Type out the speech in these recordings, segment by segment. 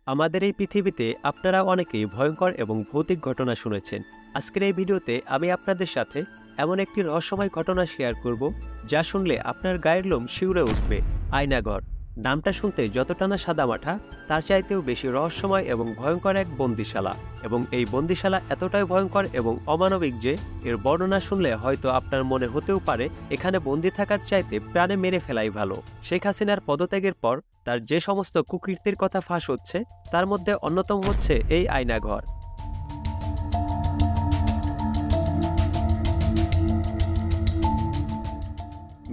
আমাদের এই পৃথিবীতে আপনারা অনেকেই ভয়ঙ্কর এবং ভৌতিক ঘটনা শুনেছেন। আজকের এই ভিডিওতে আমি আপনাদের সাথে এমন একটি রহস্যময় ঘটনা শেয়ার করব যা শুনলে আপনার গায়ের লোম শিউরে উঠবে। আয়নাঘর নামটা শুনতে যতটা না সাদামাঠা, তার চাইতেও বেশি রহস্যময় এবং ভয়ঙ্কর এক বন্দিশালা। এবং এই বন্দিশালা এতটাই ভয়ঙ্কর এবং অমানবিক যে এর বর্ণনা শুনলে হয়তো আপনার মনে হতেও পারে এখানে বন্দি থাকার চাইতে প্রাণে মেরে ফেলাই ভালো। শেখ হাসিনার পদত্যাগের পর তার যে সমস্ত কুকীর্তির কথা ফাঁস হচ্ছে তার মধ্যে অন্যতম হচ্ছে এই আয়নাঘর।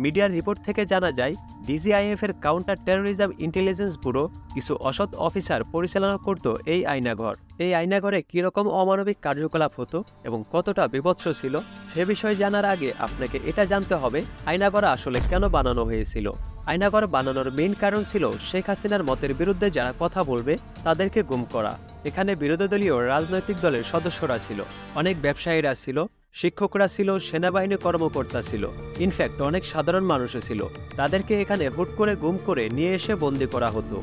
মিডিয়ার রিপোর্ট থেকে জানা যায়, ডিজিআইএফ এর কাউন্টার টেরোরিজম ইন্টেলিজেন্স ব্যুরো কিছু অসৎ অফিসার পরিচালনা করত এই আয়নাঘর। এই আয়নাঘরে কিরকম অমানবিক কার্যকলাপ হতো এবং কতটা বিভৎস ছিল সে বিষয়ে জানার আগে আপনাকে এটা জানতে হবে আয়নাঘর আসলে কেন বানানো হয়েছিল। আয়নাঘর বানানোর মেইন কারণ ছিল শেখ হাসিনার মতের বিরুদ্ধে যারা কথা বলবে তাদেরকে গুম করা। এখানে বিরোধী দলীয় রাজনৈতিক দলের সদস্যরা ছিল, অনেক ব্যবসায়ীরা ছিল, শিক্ষকরা ছিল, সেনাবাহিনী কর্মকর্তা ছিল, ইনফ্যাক্ট অনেক সাধারণ মানুষও ছিল। তাদেরকে এখানে হুট করে গুম করে নিয়ে এসে বন্দি করা হতো।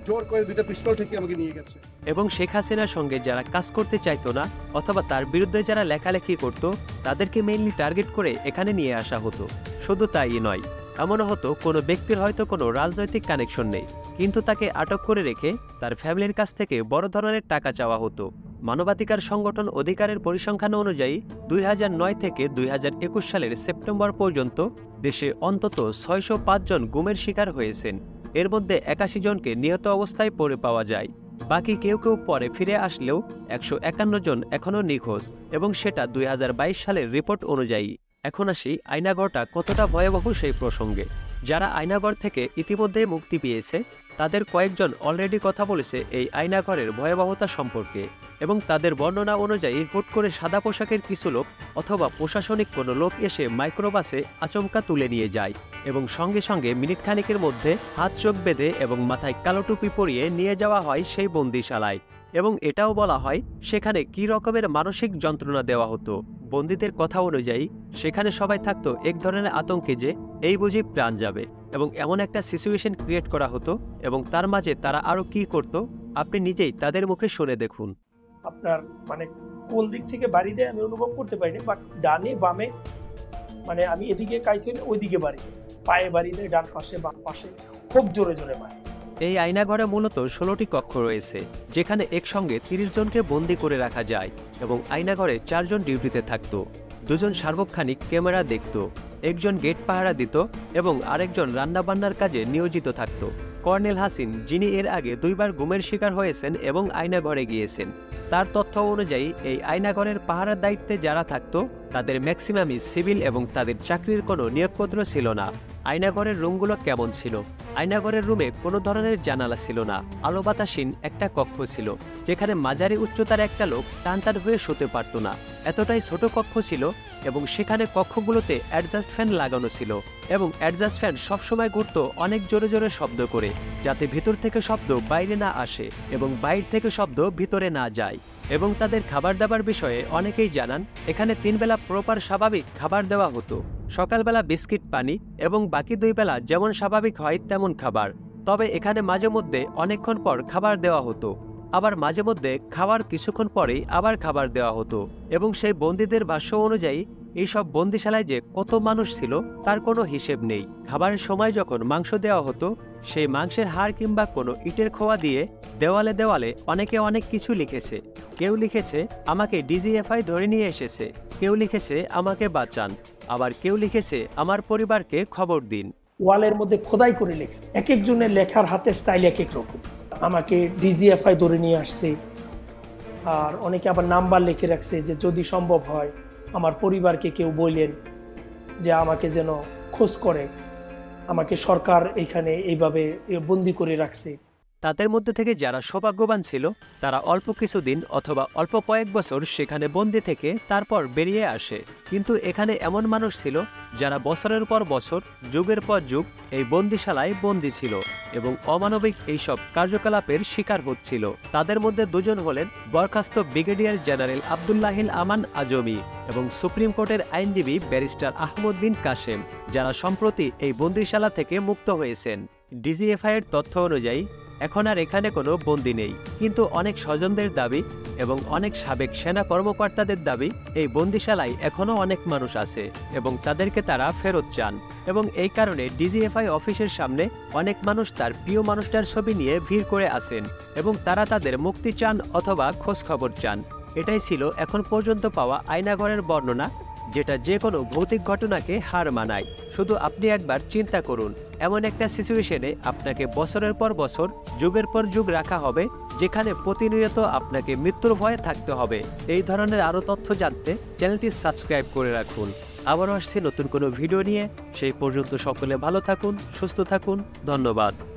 জোর করে দুইটা পিস্তল ঠেকিয়ে আমাকে নিয়ে গেছে। এবং শেখ হাসিনার সঙ্গে যারা কাজ করতে চাইতো না অথবা তার বিরুদ্ধে যারা লেখালেখি করত তাদেরকে মেইনলি টার্গেট করে এখানে নিয়ে আসা হতো। শুধু তাই নয়, এমনও হতো কোনো ব্যক্তির হয়তো কোনো রাজনৈতিক কানেকশন নেই, কিন্তু তাকে আটক করে রেখে তার ফ্যামিলির কাছ থেকে বড় ধরনের টাকা চাওয়া হতো। মানবাধিকার সংগঠন অধিকারের পরিসংখ্যান অনুযায়ী 2009 থেকে 2021 সালের সেপ্টেম্বর পর্যন্ত দেশে অন্তত 605 জন গুমের শিকার হয়েছেন। এর মধ্যে 81 জনকে নিহত অবস্থায় পড়ে পাওয়া যায়। বাকি কেউ কেউ পরে ফিরে আসলেও 151 জন এখনও নিখোঁজ, এবং সেটা 2022 সালের রিপোর্ট অনুযায়ী। এখন আসি আয়নাঘরটা কতটা ভয়াবহ সেই প্রসঙ্গে। যারা আয়নাঘর থেকে ইতিমধ্যে মুক্তি পেয়েছে তাদের কয়েকজন অলরেডি কথা বলেছে এই আয়নাঘরের ভয়াবহতা সম্পর্কে, এবং তাদের বর্ণনা অনুযায়ী হুট করে সাদা পোশাকের কিছু লোক অথবা প্রশাসনিক কোনো লোক এসে মাইক্রোবাসে আচমকা তুলে নিয়ে যায় এবং সঙ্গে সঙ্গে মিনিট খানিকের মধ্যে হাত চোখ বেঁধে এবং মাথায় কালো টুপি পরিয়ে নিয়ে যাওয়া হয় সেই বন্দিশালায়। এবং এটাও বলা হয় সেখানে কী রকমের মানসিক যন্ত্রণা দেওয়া হতো। বন্দীদের কথা অনুযায়ী সেখানে সবাই থাকতো এক ধরনের আতঙ্কে যে এই বুঝি প্রাণ যাবে, এবং এমন একটা সিচুয়েশন ক্রিয়েট করা হতো। এবং তার মাঝে তারা আরও কী করত আপনি নিজেই তাদের মুখে শুনে দেখুন। আপনার মানে কোন দিক থেকে বাড়ি দেয় আমি অনুভব করতে পারিনি, বাট ডানে বামে মানে আমি এদিকে কাইতে ওইদিকে বাড়ি পায়ে বাড়ি দেয়, ডান পাশে বাম পাশে খুব জোরে জোরে মারে। এই আয়নাঘরে মূলত 16টি কক্ষ রয়েছে, যেখানে একসঙ্গে 30 জনকে বন্দি করে রাখা যায়। এবং আয়নাঘরে 4 জন ডিউটিতে থাকতো, 2 জন সার্বক্ষণিক ক্যামেরা দেখত, একজন গেট পাহারা দিত এবং আরেকজন রান্নাবান্নার কাজে নিয়োজিত থাকত। কর্নেল হাসিন, যিনি এর আগে 2 বার গুমের শিকার হয়েছেন এবং আয়নাঘরে গিয়েছেন, তার তথ্য অনুযায়ী এই আয়নাঘরের পাহারার দায়িত্বে যারা থাকতো তাদের ম্যাক্সিমামই সিভিল এবং তাদের চাকরির কোনো নিয়োগপত্র ছিল না। আয়নাঘরের রুমগুলো কেমন ছিল? আয়নাঘরের রুমে কোনো ধরনের জানালা ছিল না, আলো বাতাসহীন একটা কক্ষ ছিল, যেখানে মাঝারি উচ্চতার একটা লোক টানটান হয়ে শুতে পারত না। এতটাই ছোট কক্ষ ছিল, এবং সেখানে কক্ষগুলোতে অ্যাডজাস্ট ফ্যান লাগানো ছিল, এবং অ্যাডজাস্ট ফ্যান সবসময় ঘুরত অনেক জোরে জোরে শব্দ করে, যাতে ভিতর থেকে শব্দ বাইরে না আসে এবং বাইরে থেকে শব্দ ভিতরে না যায়। এবং তাদের খাবার দাবার বিষয়ে অনেকেই জানান এখানে 3 বেলা প্রপার স্বাভাবিক খাবার দেওয়া হতো। সকালবেলা বিস্কিট, পানি, এবং বাকি 2 বেলা যেমন স্বাভাবিক হয় তেমন খাবার। তবে এখানে মাঝে মধ্যে অনেকক্ষণ পর খাবার দেওয়া হতো, আবার মাঝে মধ্যে খাওয়ার কিছুক্ষণ পরেই আবার খাবার দেওয়া হতো। এবং সেই বন্দীদের ভাষ্য অনুযায়ী এইসব বন্দিশালায় যে কত মানুষ ছিল তার কোনো হিসেব নেই। খাবারের সময় যখন মাংস দেওয়া হতো, সেই মাংসের হাড় কিংবা কোনো ইটের খোয়া দিয়ে দেওয়ালে দেওয়ালে অনেকে অনেক কিছু লিখেছে। কেউ লিখেছে আমাকে ডিজিএফআই ধরে নিয়ে এসেছে, কেউ লিখেছে আমাকে বাঁচান, আবার কেউ লিখেছে আমার পরিবারকে খবর দিন। ওয়ালের মধ্যে খোদাই করে লিখছে, এক একজনের লেখার হাতের স্টাইল এক এক রকম। আমাকে ডিজিএফআই ধরে নিয়ে আসছে, আর অনেকে আবার নাম্বার লিখে রাখছে যে যদি সম্ভব হয় আমার পরিবারকে কেউ বললেন যে আমাকে যেন খোঁজ করে, আমাকে সরকার এইখানে এইভাবে বন্দি করে রাখছে। তাদের মধ্যে থেকে যারা সৌভাগ্যবান ছিল তারা অল্প কিছুদিন অথবা অল্প কয়েক বছর সেখানে বন্দি থেকে তারপর বেরিয়ে আসে। কিন্তু এখানে এমন মানুষ ছিল যারা বছরের পর বছর, যুগের পর যুগ এই বন্দিশালায় বন্দী ছিল এবং অমানবিক এইসব কার্যকলাপের শিকার হচ্ছিল। তাদের মধ্যে 2 জন হলেন বরখাস্ত ব্রিগেডিয়ার জেনারেল আব্দুল্লাহিল আমান আজমি এবং সুপ্রিম কোর্টের আইনজীবী ব্যারিস্টার আহমদ বিন কাশেম, যারা সম্প্রতি এই বন্দিশালা থেকে মুক্ত হয়েছেন। ডিজিএফআই এর তথ্য অনুযায়ী এখন আর এখানে কোনো বন্দী নেই। কিন্তু অনেক স্বজনদের দাবি এবং অনেক সাবেক সেনা কর্মকর্তাদের দাবি এই বন্দিশালায় এখনও অনেক মানুষ আছে এবং তাদেরকে তারা ফেরত চান। এবং এই কারণে ডিজিএফআই অফিসের সামনে অনেক মানুষ তার প্রিয় মানুষটার ছবি নিয়ে ভিড় করে আসেন এবং তারা তাদের মুক্তি চান অথবা খোঁজ খবর চান। এটাই ছিল এখন পর্যন্ত পাওয়া আয়নাঘরের বর্ণনা, যেটা যে কোনো ভৌতিক ঘটনাকে হার মানায়। শুধু আপনি একবার চিন্তা করুন, এমন একটা সিচুয়েশনে আপনাকে বছরের পর বছর, যুগের পর যুগ রাখা হবে, যেখানে প্রতিনিয়ত আপনাকে মৃত্যুর ভয়ে থাকতে হবে। এই ধরনের আরও তথ্য জানতে চ্যানেলটি সাবস্ক্রাইব করে রাখুন। আবারও আসছি নতুন কোনো ভিডিও নিয়ে। সেই পর্যন্ত সকলে ভালো থাকুন, সুস্থ থাকুন। ধন্যবাদ।